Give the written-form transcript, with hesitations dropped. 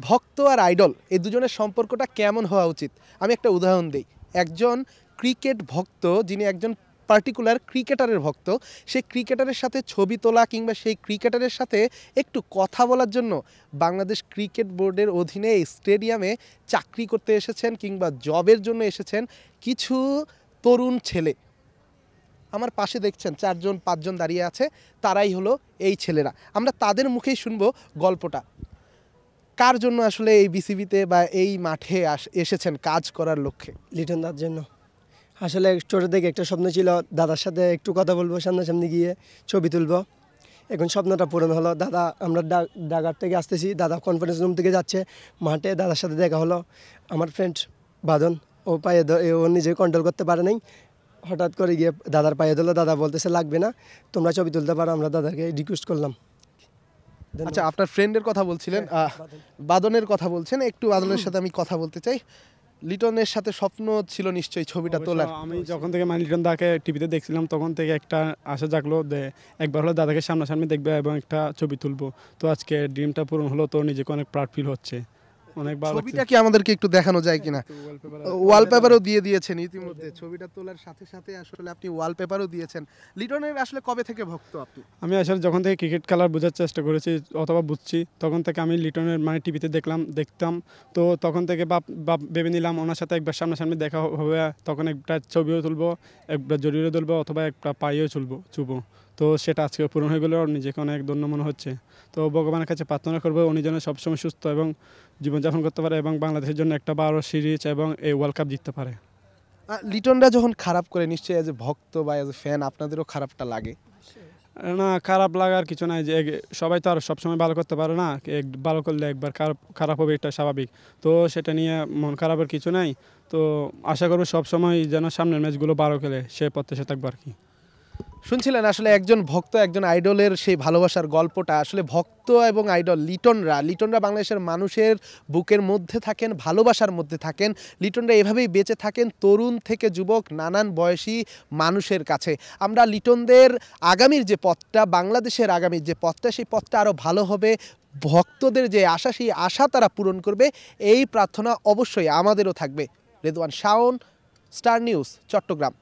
ভক্ত আর আইডল এই দুজনের সম্পর্কটা কেমন হওয়া উচিত? আমি একটা উদাহরণ দিই। একজন ক্রিকেট ভক্ত, যিনি একজন পার্টিকুলার ক্রিকেটারের ভক্ত, সেই ক্রিকেটারের সাথে ছবি তোলা কিংবা সেই ক্রিকেটারের সাথে একটু কথা বলার জন্য বাংলাদেশ ক্রিকেট বোর্ডের অধীনে এই স্টেডিয়ামে চাকরি করতে এসেছেন কিংবা জবের জন্য এসেছেন কিছু তরুণ ছেলে। আমার পাশে দেখছেন 4-5 জন দাঁড়িয়ে আছে, তারাই হলো এই ছেলেরা। আমরা তাদের মুখেই শুনবো গল্পটা। কার জন্য আসলে এই বিসিবিতে বা এই মাঠে এসেছেন কাজ করার লক্ষ্যে? লিটন দার জন্য। আসলে ছোটো থেকে একটা স্বপ্ন ছিল, দাদার সাথে একটু কথা বলবো, সামনাসামনি গিয়ে ছবি তুলবো। এখন স্বপ্নটা পূরণ হলো। দাদা, আমরা ঢাকার থেকে আসতেছি, দাদা কনফারেন্স রুম থেকে যাচ্ছে মাঠে, দাদার সাথে দেখা হলো। আমার ফ্রেন্ড বাদন, ও পায়ে ও নিজে কন্ট্রোল করতে পারে নাই, হঠাৎ করে গিয়ে দাদার পায়ে ধরলো। দাদা বলতেছে লাগবে না, তোমরা ছবি তুলতে পারো। আমরা দাদাকে রিকোয়েস্ট করলাম। আচ্ছা, আপনার ফ্রেন্ডের কথা বলছিলেন, বাদনের কথা বলছেন, একটু বাদনের সাথে আমি কথা বলতে চাই। লিটনের সাথে স্বপ্ন ছিল নিশ্চয়ই ছবিটা তোলার। আমি যখন থেকে লিটন দাকে টিভিতে দেখছিলাম তখন থেকে একটা আশা জাগলো যে একবার হলো দাদাকে সামনাসামনি দেখবে এবং একটা ছবি তুলবো। তো আজকে ড্রিমটা পূরণ হলো, তো নিজেকে অনেক প্রাউড ফিল হচ্ছে। ছবিটা কি আমাদেরকে একটু দেখানো যায় কিনা? ওয়ালপেপারও দিয়ে দিয়েছেন ইতিমধ্যে। ছবিটা তোলার সাথে সাথে আসলে আপনি ওয়ালপেপারও দিয়েছেন। লিটনের আসলে কবে থেকে ভক্ত আপনি? আমি আসলে যখন থেকে ক্রিকেট খেলার বোঝার চেষ্টা করেছি অথবা বুঝছি, তখন থেকে আমি লিটনের টিভিতে দেখতাম। তো তখন থেকে ভেবে নিলাম ওনার সাথে একবার সামনাসামনি দেখা হবে, তখন একটা ছবিও তুলবো, একবার জড়িয়ে তুলবো অথবা একটা পাইও চুবো। তো সেটা আজকে পূরণ হয়ে গেলে নিজেকে অনেক ধন্য মনে হচ্ছে। তো ভগবানের কাছে প্রার্থনা করবো উনি যেন সবসময় সুস্থ এবং জীবনযাপন করতে পারে এবং বাংলাদেশের জন্য একটা বড় সিরিজ এবং এই ওয়ার্ল্ড কাপ জিততে পারে। লিটনরা যখন খারাপ করে নিশ্চয়ই এজ এ ভক্ত বা এজ এ ফ্যান আপনাদেরও খারাপটা লাগে? না, খারাপ লাগার কিছু নাই। যে সবাই তো আর সবসময় ভালো করতে পারে না, ভালো করলে একবার খারাপ হবে, এটা স্বাভাবিক। তো সেটা নিয়ে মন খারাপের কিছু নাই। তো আশা করবো সবসময় যেন সামনের ম্যাচগুলো ভালো খেলে, সে প্রত্যাশা থাকবে আর কি। শুনছিলেন আসলে একজন ভক্ত একজন আইডলের সেই ভালোবাসার গল্পটা। আসলে ভক্ত এবং আইডল লিটনরা বাংলাদেশের মানুষের বুকের মধ্যে থাকেন, ভালোবাসার মধ্যে থাকেন। লিটনরা এভাবেই বেঁচে থাকেন তরুণ থেকে যুবক নানান বয়সী মানুষের কাছে। আমরা লিটনদের আগামীর যে পথটা, বাংলাদেশের আগামীর যে পথটা, সেই পথটা আরও ভালো হবে। ভক্তদের যে আশা, সেই আশা তারা পূরণ করবে, এই প্রার্থনা অবশ্যই আমাদেরও থাকবে। Redwan Shaon, star news, Chittagong.